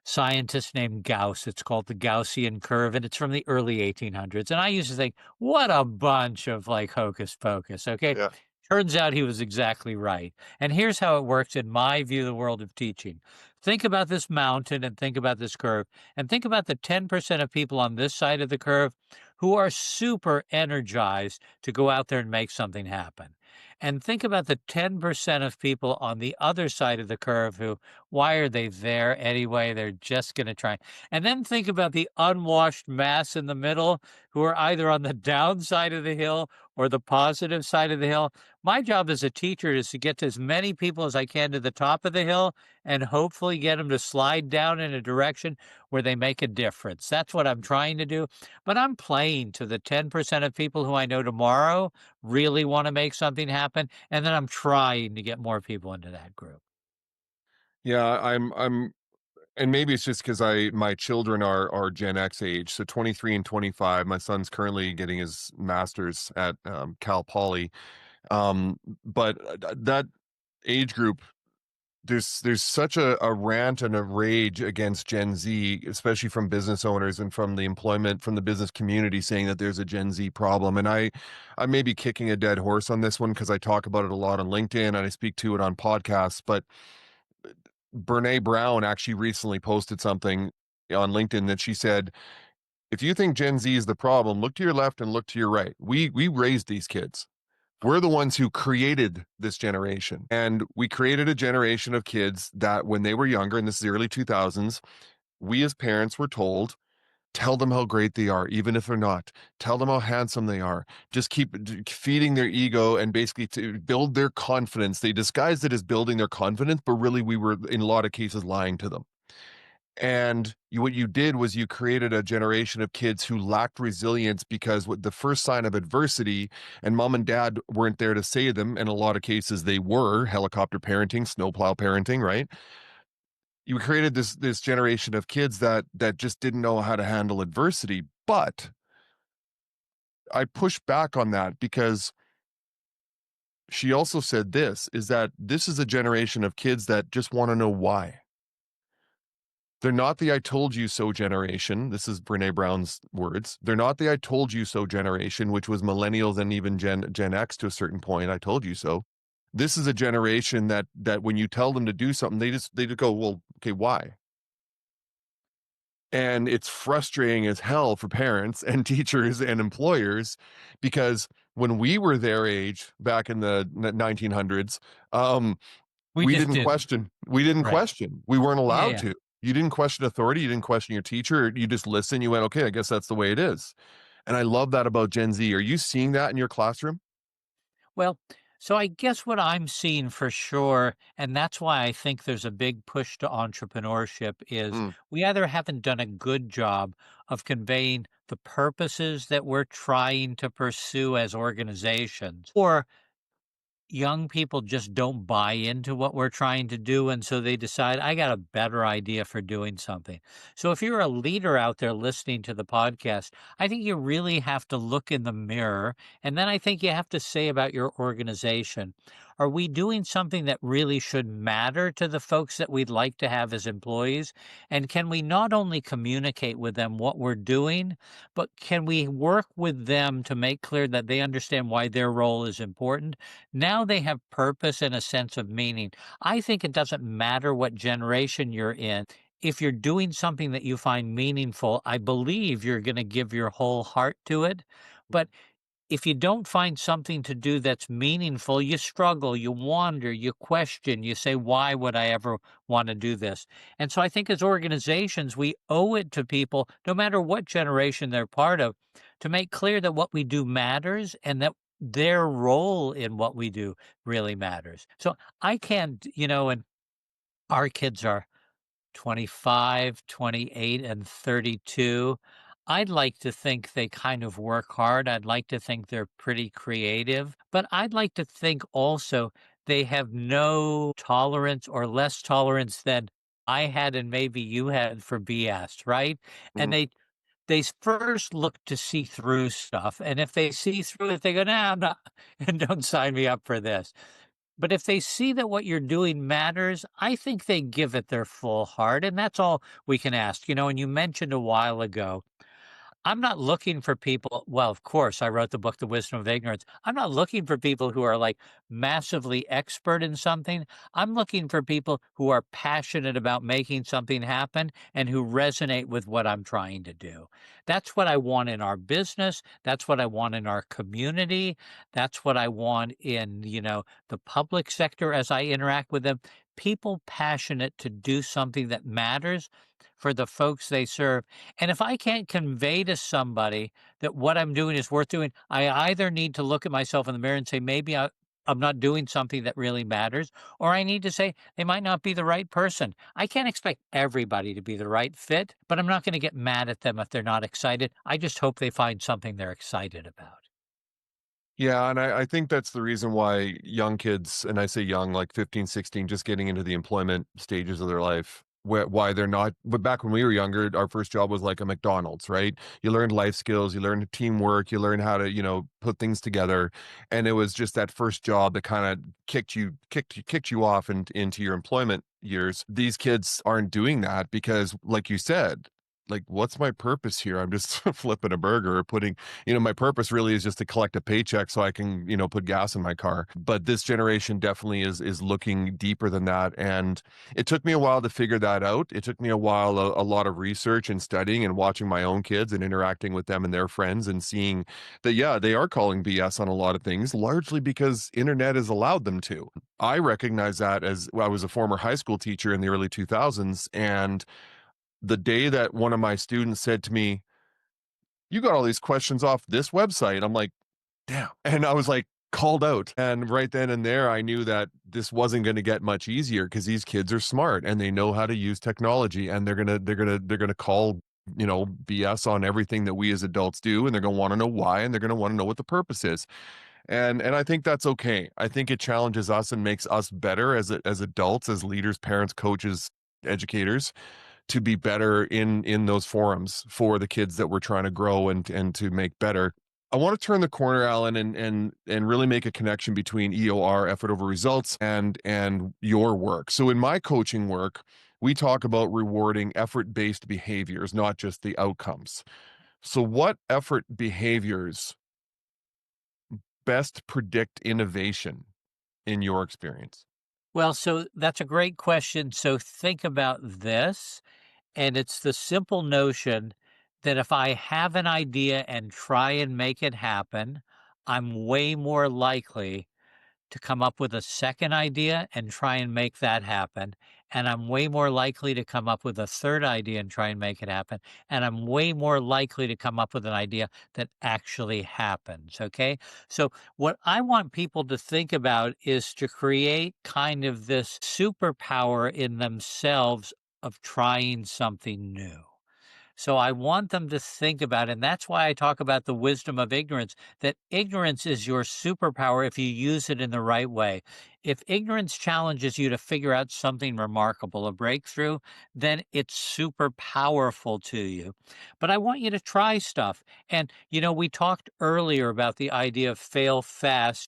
scientist named Gauss. It's called the Gaussian curve, and it's from the early 1800s. And I used to think, what a bunch of like hocus pocus. Okay. Yeah. Turns out he was exactly right. And here's how it works in my view of the world of teaching. Think about this mountain and think about this curve, and think about the 10% of people on this side of the curve who are super energized to go out there and make something happen. And think about the 10% of people on the other side of the curve who, why are they there anyway? They're just going to try. And then think about the unwashed mass in the middle who are either on the downside of the hill or the positive side of the hill. My job as a teacher is to get to as many people as I can to the top of the hill and hopefully get them to slide down in a direction where they make a difference. That's what I'm trying to do. But I'm playing to the 10% of people who I know tomorrow really want to make something happen. And then I'm trying to get more people into that group. Yeah, and maybe it's just because my children are Gen X age, so 23 and 25. My son's currently getting his master's at Cal Poly. But that age group, there's such a rant and a rage against Gen Z, especially from business owners and from the business community, saying that there's a Gen Z problem. And I may be kicking a dead horse on this one because I talk about it a lot on LinkedIn and I speak to it on podcasts, but Brene Brown actually recently posted something on LinkedIn that she said, if you think Gen Z is the problem, look to your left and look to your right. We raised these kids. We're the ones who created this generation. And we created a generation of kids that when they were younger, and this is the early 2000s, we as parents were told, tell them how great they are, even if they're not. Tell them how handsome they are. Just keep feeding their ego and basically to build their confidence. They disguised it as building their confidence, but really we were in a lot of cases lying to them. And what you did was you created a generation of kids who lacked resilience because what the first sign of adversity, and mom and dad weren't there to save them. In a lot of cases, they were helicopter parenting, snowplow parenting, right? You created this generation of kids that just didn't know how to handle adversity. But I push back on that because she also said this is that this is a generation of kids that just want to know why. They're not the I told you so generation. This is Brene Brown's words. They're not the I told you so generation, which was millennials and even Gen X to a certain point. I told you so. This is a generation that when you tell them to do something, they just go, well, okay, why? And it's frustrating as hell for parents and teachers and employers because when we were their age back in the 1900s, We we just didn't didn't. question. We didn't Right. question. We weren't Yeah. allowed Yeah. to. You didn't question authority, you didn't question your teacher, you just listen, you went, okay, I guess that's the way it is. And I love that about Gen Z. Are you seeing that in your classroom? Well, so I guess what I'm seeing for sure, and that's why I think there's a big push to entrepreneurship, is Mm, we either haven't done a good job of conveying the purposes that we're trying to pursue as organizations, or young people just don't buy into what we're trying to do. And so they decide, I got a better idea for doing something. So if you're a leader out there listening to the podcast, I think you really have to look in the mirror. And then I think you have to say about your organization, are we doing something that really should matter to the folks that we'd like to have as employees? And can we not only communicate with them what we're doing, but can we work with them to make clear that they understand why their role is important? Now they have purpose and a sense of meaning. I think it doesn't matter what generation you're in. If you're doing something that you find meaningful, I believe you're going to give your whole heart to it. But if you don't find something to do that's meaningful, you struggle, you wander, you question, you say, why would I ever want to do this? And so I think as organizations, we owe it to people, no matter what generation they're part of, to make clear that what we do matters and that their role in what we do really matters. So I can't, and our kids are 25, 28, and 32. I'd like to think they kind of work hard. I'd like to think they're pretty creative, but I'd like to think also they have no tolerance or less tolerance than I had and maybe you had for BS, right? And mm. they first look to see through stuff. And if they see through it, they go, nah, I'm not, and don't sign me up for this. But if they see that what you're doing matters, I think they give it their full heart. And that's all we can ask. And you mentioned a while ago, I'm not looking for people. Well, of course, I wrote the book, The Wisdom of Ignorance. I'm not looking for people who are like massively expert in something. I'm looking for people who are passionate about making something happen and who resonate with what I'm trying to do. That's what I want in our business. That's what I want in our community. That's what I want in, the public sector as I interact with them. People passionate to do something that matters for the folks they serve. And if I can't convey to somebody that what I'm doing is worth doing, I either need to look at myself in the mirror and say, maybe I'm not doing something that really matters, or I need to say they might not be the right person. I can't expect everybody to be the right fit, but I'm not going to get mad at them if they're not excited. I just hope they find something they're excited about. Yeah, and I think that's the reason why young kids, and I say young, like 15, 16, just getting into the employment stages of their life, why they're not. But back when we were younger, our first job was like a McDonald's, right? You learned life skills, you learned teamwork, you learned how to, put things together. And it was just that first job that kind of kicked you off and into your employment years. These kids aren't doing that because, like you said, like, what's my purpose here? I'm just flipping a burger or putting, my purpose really is just to collect a paycheck so I can, put gas in my car. But this generation definitely is looking deeper than that. And it took me a while to figure that out. It took me a while, a lot of research and studying and watching my own kids and interacting with them and their friends and seeing that, yeah, they are calling BS on a lot of things, largely because internet has allowed them to. I recognize that as well, I was a former high school teacher in the early 2000s. And the day that one of my students said to me, you got all these questions off this website. I'm like, damn. And I was like, called out. And right then and there, I knew that this wasn't going to get much easier because these kids are smart and they know how to use technology and they're gonna call, BS on everything that we as adults do. And they're going to want to know why. And they're going to want to know what the purpose is. And I think that's okay. I think it challenges us and makes us better as adults, as leaders, parents, coaches, educators, to be better in those forums for the kids that we're trying to grow and to make better. I want to turn the corner, Alan, and really make a connection between EOR, effort over results, and your work. So in my coaching work, we talk about rewarding effort-based behaviors, not just the outcomes. So what effort behaviors best predict innovation in your experience? Well, so that's a great question. So think about this. And it's the simple notion that if I have an idea and try and make it happen, I'm way more likely to come up with a second idea and try and make that happen. and I'm way more likely to come up with a third idea and try and make it happen, and I'm way more likely to come up with an idea that actually happens, okay? So what I want people to think about is to create kind of this superpower in themselves of trying something new. So I want them to think about, and that's why I talk about the wisdom of ignorance, that ignorance is your superpower if you use it in the right way. If ignorance challenges you to figure out something remarkable, a breakthrough, then it's super powerful to you. But I want you to try stuff. And, we talked earlier about the idea of fail fast.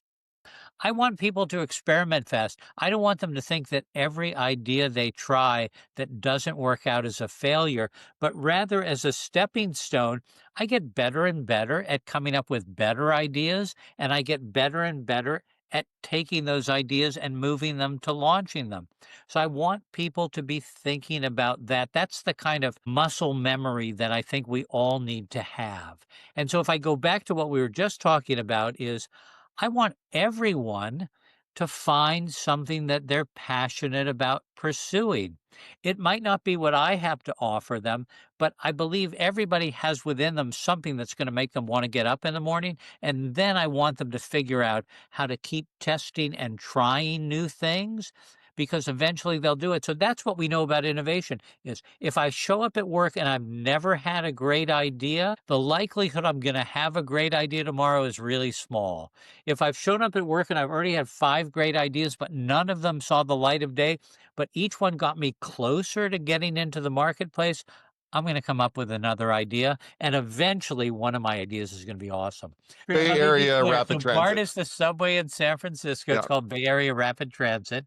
I want people to experiment fast. I don't want them to think that every idea they try that doesn't work out is a failure, but rather as a stepping stone. I get better and better at coming up with better ideas, and I get better and better at taking those ideas and moving them to launching them. So I want people to be thinking about that. That's the kind of muscle memory that I think we all need to have. And so if I go back to what we were just talking about is I want everyone to find something that they're passionate about pursuing. It might not be what I have to offer them, but I believe everybody has within them something that's going to make them want to get up in the morning. And then I want them to figure out how to keep testing and trying new things because eventually they'll do it. So that's what we know about innovation is if I show up at work and I've never had a great idea, the likelihood I'm going to have a great idea tomorrow is really small. If I've shown up at work and I've already had 5 great ideas, but none of them saw the light of day, but each one got me closer to getting into the marketplace, I'm going to come up with another idea. And eventually one of my ideas is going to be awesome. Here, Bay let me be Area clear. rapid So BART transit. is the subway in San Francisco. It's Yeah. called Bay Area Rapid Transit.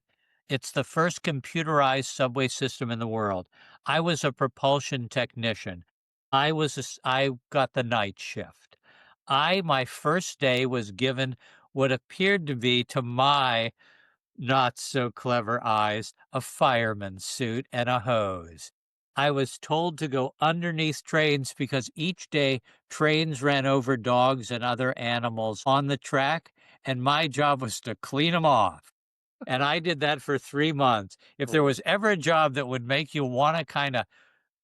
It's the first computerized subway system in the world. I was a propulsion technician. I got the night shift. My first day was given what appeared to be, to my not so clever eyes, a fireman's suit and a hose. I was told to go underneath trains because each day trains ran over dogs and other animals on the track, and my job was to clean them off. And I did that for 3 months. If there was ever a job that would make you want to kind of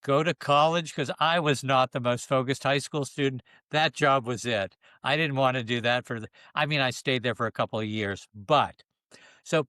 go to college, because I was not the most focused high school student, that job was it. I didn't want to do that I stayed there for a couple of years, but so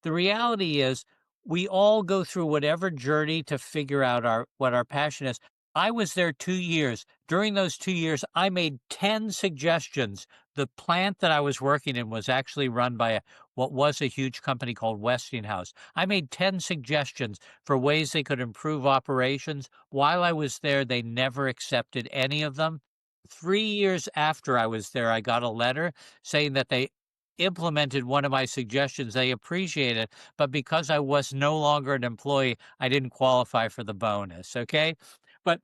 the reality is we all go through whatever journey to figure out what our passion is. I was there 2 years. During those 2 years, I made 10 suggestions. The plant that I was working in was actually run by what was a huge company called Westinghouse. I made 10 suggestions for ways they could improve operations. While I was there, they never accepted any of them. 3 years after I was there, I got a letter saying that they implemented one of my suggestions. They appreciate it, but because I was no longer an employee, I didn't qualify for the bonus. Okay. But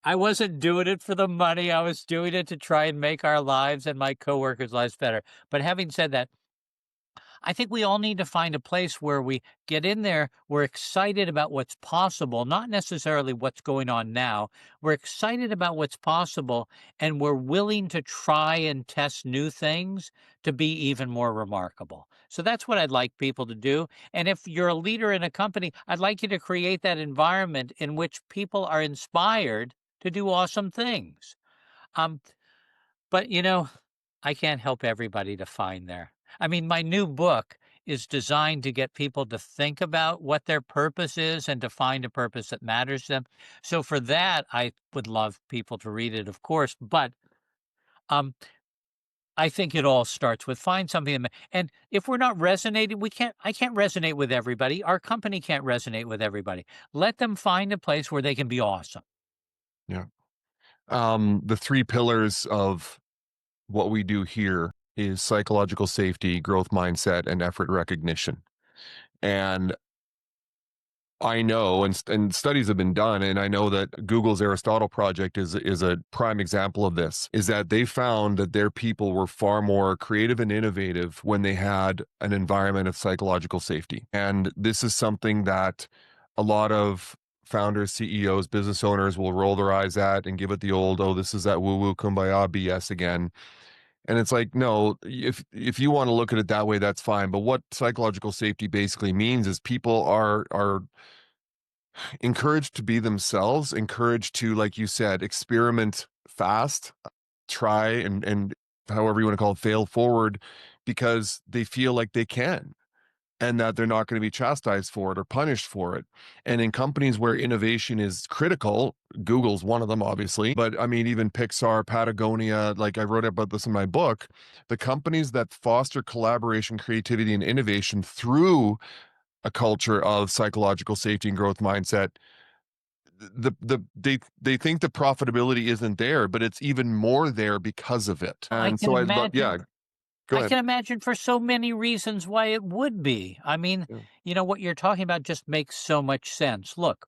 I wasn't doing it for the money. I was doing it to try and make our lives and my coworkers' lives better. But having said that, I think we all need to find a place where we get in there. We're excited about what's possible, not necessarily what's going on now. We're excited about what's possible, and we're willing to try and test new things to be even more remarkable. So that's what I'd like people to do. And if you're a leader in a company, I'd like you to create that environment in which people are inspired to do awesome things. Um, but I can't help everybody to find there. I mean, my new book is designed to get people to think about what their purpose is and to find a purpose that matters to them. So for that, I would love people to read it, of course. But um, I think it all starts with find something and if we're not resonating, I can't resonate with everybody. Our company can't resonate with everybody. Let them find a place where they can be awesome. Yeah. The three pillars of what we do here is psychological safety, growth mindset, and effort recognition. And I know, and studies have been done, and I know that Google's Aristotle project is a prime example of this. Is that they found that their people were far more creative and innovative when they had an environment of psychological safety. And this is something that a lot of founders, CEOs, business owners will roll their eyes at and give it the old, oh, this is that woo-woo kumbaya BS again. And it's like, no, if you want to look at it that way, that's fine. But what psychological safety basically means is people are encouraged to be themselves, encouraged to, like you said, experiment fast, try and however you want to call it, fail forward because they feel like they can and that they're not going to be chastised for it or punished for it. And in companies where innovation is critical, Google's one of them, obviously, but I mean, even Pixar, Patagonia, like I wrote about this in my book, the companies that foster collaboration, creativity, and innovation through a culture of psychological safety and growth mindset, they think the profitability isn't there, but it's even more there because of it. I And can so I love, imagine yeah, go I ahead. can imagine for so many reasons why it would be. I mean, Yeah. what you're talking about just makes so much sense. Look,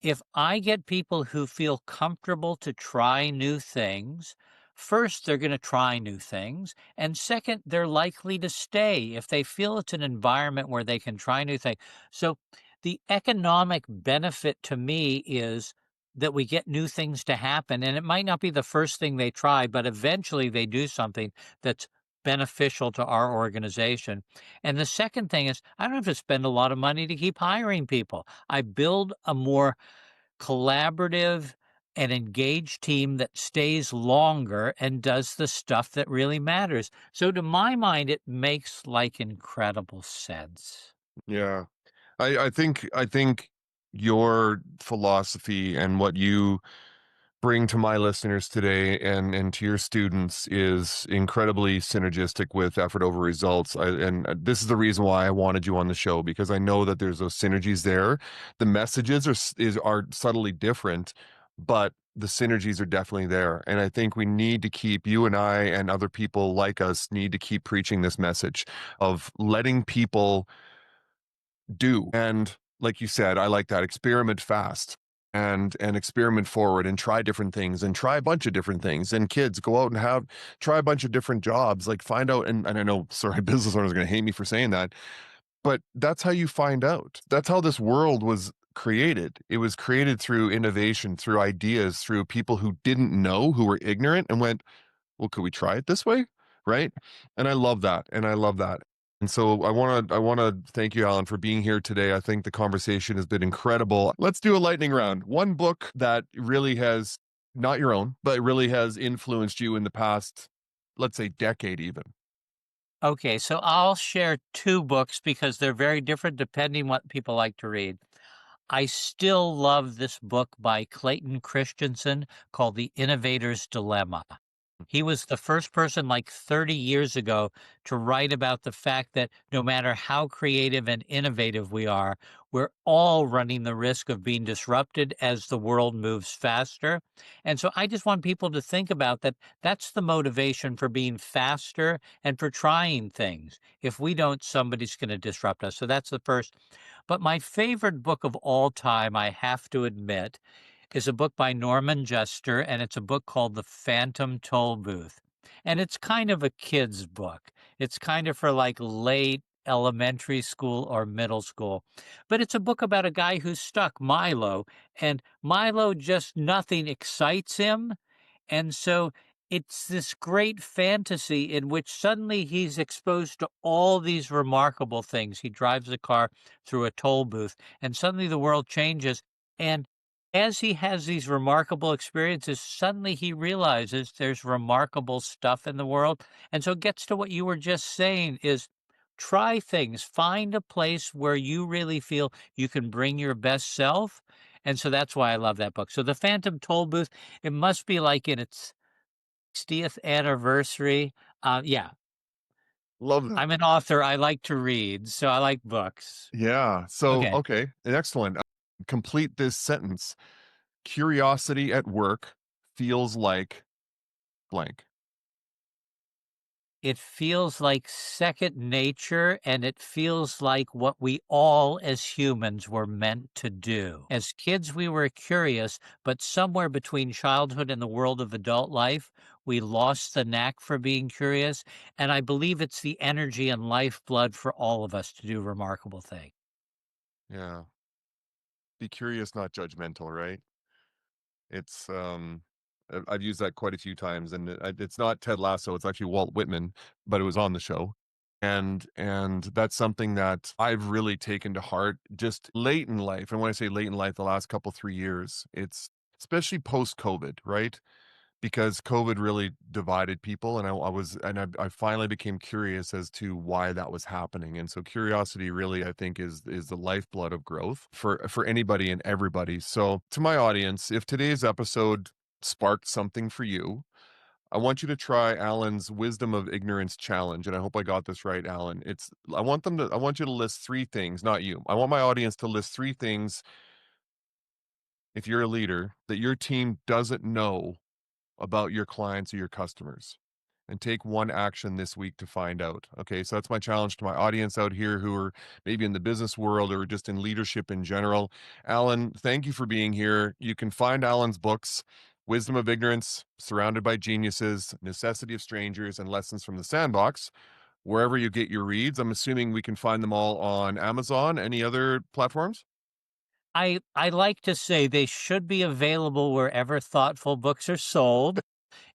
if I get people who feel comfortable to try new things, first, they're going to try new things. And second, they're likely to stay if they feel it's an environment where they can try new things. So, the economic benefit to me is that we get new things to happen. And it might not be the first thing they try, but eventually they do something that's beneficial to our organization. And the second thing is, I don't have to spend a lot of money to keep hiring people. I build a more collaborative and engaged team that stays longer and does the stuff that really matters. So to my mind, it makes like incredible sense. Yeah. I think your philosophy and what you bring to my listeners today and to your students is incredibly synergistic with effort over results. And this is the reason why I wanted you on the show because I know that there's those synergies there. The messages are subtly different, but the synergies are definitely there. And I think we need to keep you and I and other people like us need to keep preaching this message of letting people do. And like you said, I like that. Experiment fast and experiment forward and try different things and try a bunch of different things. And kids go out and have try a bunch of different jobs. Like find out and I know sorry, business owners are gonna hate me for saying that, but that's how you find out. That's how this world was created. It was created through innovation, through ideas, through people who didn't know, who were ignorant and went, well, could we try it this way? Right. And I love that. And I love that. And so I want to thank you, Alan, for being here today. I think the conversation has been incredible. Let's do a lightning round. One book that really has not your own, but really has influenced you in the past, let's say decade even. Okay, so I'll share two books because they're very different depending what people like to read. I still love this book by Clayton Christensen called The Innovator's Dilemma. He was the first person like 30 years ago to write about the fact that no matter how creative and innovative we are, we're all running the risk of being disrupted as the world moves faster. And so I just want people to think about that. That's the motivation for being faster and for trying things. If we don't, somebody's going to disrupt us. So that's the first. But my favorite book of all time, I have to admit, is a book by Norman Juster, and it's a book called The Phantom Toll Booth. And it's kind of a kid's book. It's kind of for like late elementary school or middle school. But it's a book about a guy who's stuck, Milo, and Milo just nothing excites him. And so it's this great fantasy in which suddenly he's exposed to all these remarkable things. He drives a car through a toll booth, and suddenly the world changes. And as he has these remarkable experiences, suddenly he realizes there's remarkable stuff in the world. And so it gets to what you were just saying is try things, find a place where you really feel you can bring your best self. And so that's why I love that book. So The Phantom Toll Booth, it must be like in its 60th anniversary. Yeah, Love that. I'm an author. I like to read, so I like books. Yeah. So, Okay. okay. Excellent. Complete this sentence. Curiosity at work feels like blank. It feels like second nature, and it feels like what we all as humans were meant to do. As kids, we were curious, but somewhere between childhood and the world of adult life, we lost the knack for being curious. And I believe it's the energy and lifeblood for all of us to do remarkable things. Yeah. Be curious, not judgmental, right? It's I've used that quite a few times, and it's not Ted Lasso. It's actually Walt Whitman, but it was on the show. And that's something that I've really taken to heart just late in life. And when I say late in life, the last couple 3 years, it's especially post COVID, right? Because COVID really divided people, and I finally became curious as to why that was happening. And so curiosity really, I think, is the lifeblood of growth for anybody and everybody. So to my audience, if today's episode sparked something for you, I want you to try Alan's Wisdom of Ignorance challenge. And I hope I got this right, Alan. I want you to list three things, not you. I want my audience to list three things, if you're a leader, that your team doesn't know about your clients or your customers, and take one action this week to find out. Okay, so that's my challenge to my audience out here who are maybe in the business world or just in leadership in general. Alan, thank you for being here. You can find Alan's books, Wisdom of Ignorance, Surrounded by Geniuses, Necessity of Strangers, and Lessons from the Sandbox, wherever you get your reads. I'm assuming we can find them all on Amazon. Any other platforms? I like to say they should be available wherever thoughtful books are sold.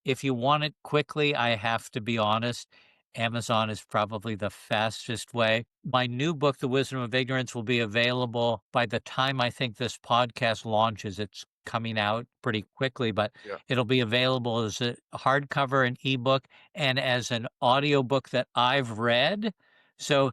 If you want it quickly, I have to be honest, Amazon is probably the fastest way. My new book, The Wisdom of Ignorance, will be available by the time I think this podcast launches. It's coming out pretty quickly, but Yeah. it'll be available as a hardcover and ebook and as an audiobook that I've read. So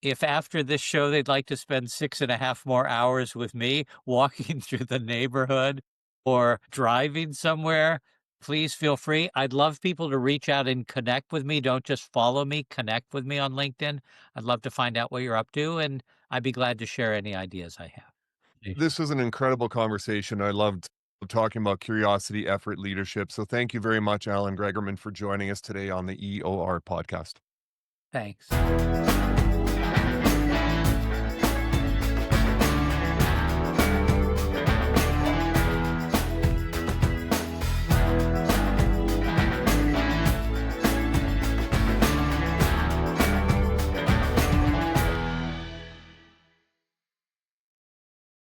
if after this show they'd like to spend 6.5 more hours with me walking through the neighborhood or driving somewhere, please feel free. I'd love people to reach out and connect with me. Don't just follow me, connect with me on LinkedIn. I'd love to find out what you're up to, and I'd be glad to share any ideas I have. This was an incredible conversation. I loved talking about curiosity, effort, leadership. So thank you very much, Alan Gregerman, for joining us today on the EOR podcast. Thanks.